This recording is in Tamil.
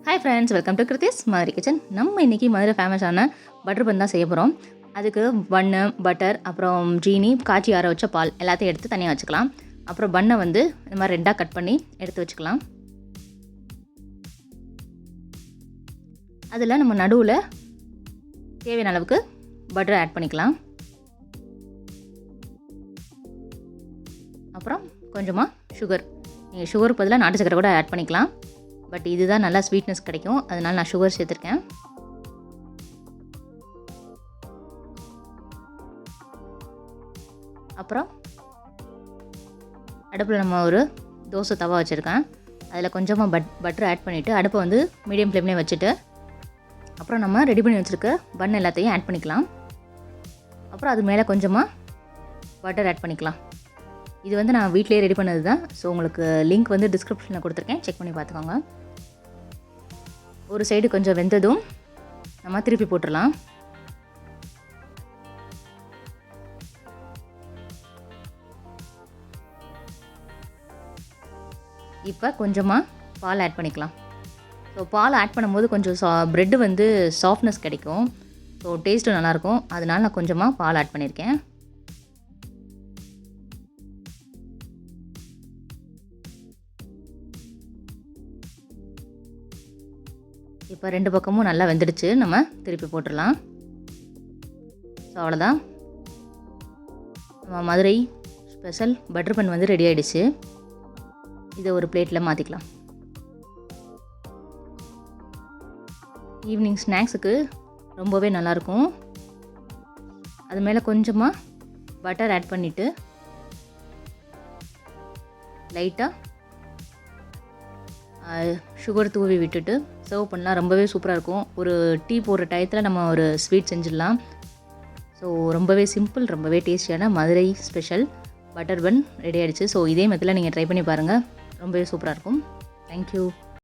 Hi friends, welcome to Kiruthis Madurai kitchen. நம்ம இன்றைக்கி மதுரை ஃபேமஸான பட்டர் பன் தான் செய்ய போகிறோம். அதுக்கு பன்னு, பட்டர், அப்புறம் ஜீனி, காய்ச்சி ஆற வச்ச பால் எல்லாத்தையும் எடுத்து தனியாக வச்சுக்கலாம். அப்புறம் பன்னை வந்து இந்த மாதிரி ரெண்டாக கட் பண்ணி எடுத்து வச்சுக்கலாம். அதில் நம்ம நடுவில் தேவையான அளவுக்கு பட்டர் ஆட் பண்ணிக்கலாம். அப்புறம் கொஞ்சமாக சுகர், நீங்கள் சுகருக்கு பதிலாக நாட்டு சக்கரை கூட ஆட் பண்ணிக்கலாம். பட் இதுதான் நல்லா ஸ்வீட்னஸ் கிடைக்கும், அதனால் நான் சுகர் சேர்த்துருக்கேன். அப்புறம் அடுப்பில் நம்ம ஒரு தோசை தவா வச்சுருக்கேன். அதில் கொஞ்சமாக பட்டர் ஆட் பண்ணிவிட்டு அடுப்பை வந்து மீடியம் ஃப்ளேம்லேயே வச்சுட்டு அப்புறம் நம்ம ரெடி பண்ணி வச்சுருக்க பன் எல்லாத்தையும் ஆட் பண்ணிக்கலாம். அப்புறம் அது மேலே கொஞ்சமாக பட்டர் ஆட் பண்ணிக்கலாம். இது வந்து நான் வீட்டிலேயே ரெடி பண்ணது தான். ஸோ உங்களுக்கு லிங்க் வந்து டிஸ்கிரிப்ஷனில் கொடுத்துருக்கேன், செக் பண்ணி பார்த்துக்கோங்க. ஒரு சைடு கொஞ்சம் வெந்ததும் நம்ம திருப்பி போட்டுடலாம். இப்போ கொஞ்சமாக பால் ஆட் பண்ணிக்கலாம். ஸோ பால் ஆட் பண்ணும்போது கொஞ்சம் ப்ரெட்டு வந்து சாஃப்ட்னஸ் கிடைக்கும். ஸோ டேஸ்ட்டும் நல்லாயிருக்கும், அதனால நான் கொஞ்சமாக பால் ஆட் பண்ணியிருக்கேன். இப்போ ரெண்டு பக்கமும் நல்லா வெந்துடுச்சு, நம்ம திருப்பி போட்டுடலாம். ஸோ அவ்வளோதான், நம்ம மதுரை ஸ்பெஷல் பட்டர் பன் வந்து ரெடி ஆகிடுச்சு. இதை ஒரு பிளேட்டில் மாற்றிக்கலாம். ஈவினிங் ஸ்நாக்ஸுக்கு ரொம்பவே நல்லாயிருக்கும். அது மேலே கொஞ்சமாக பட்டர் ஆட் பண்ணிவிட்டு லைட்டாக சுகர் தூவி விட்டுட்டு சர்வ் பண்ணலாம். ரொம்பவே சூப்பராக இருக்கும். ஒரு டீ போடுற டயத்தில் நம்ம ஒரு ஸ்வீட் செஞ்சிடலாம். ஸோ ரொம்பவே சிம்பிள், ரொம்பவே டேஸ்டியான Madurai special butter bun ready ஆகிடுச்சு. ஸோ இதே மெத்தடில் நீங்கள் ட்ரை பண்ணி பாருங்கள், ரொம்பவே சூப்பராக இருக்கும். தேங்க்யூ.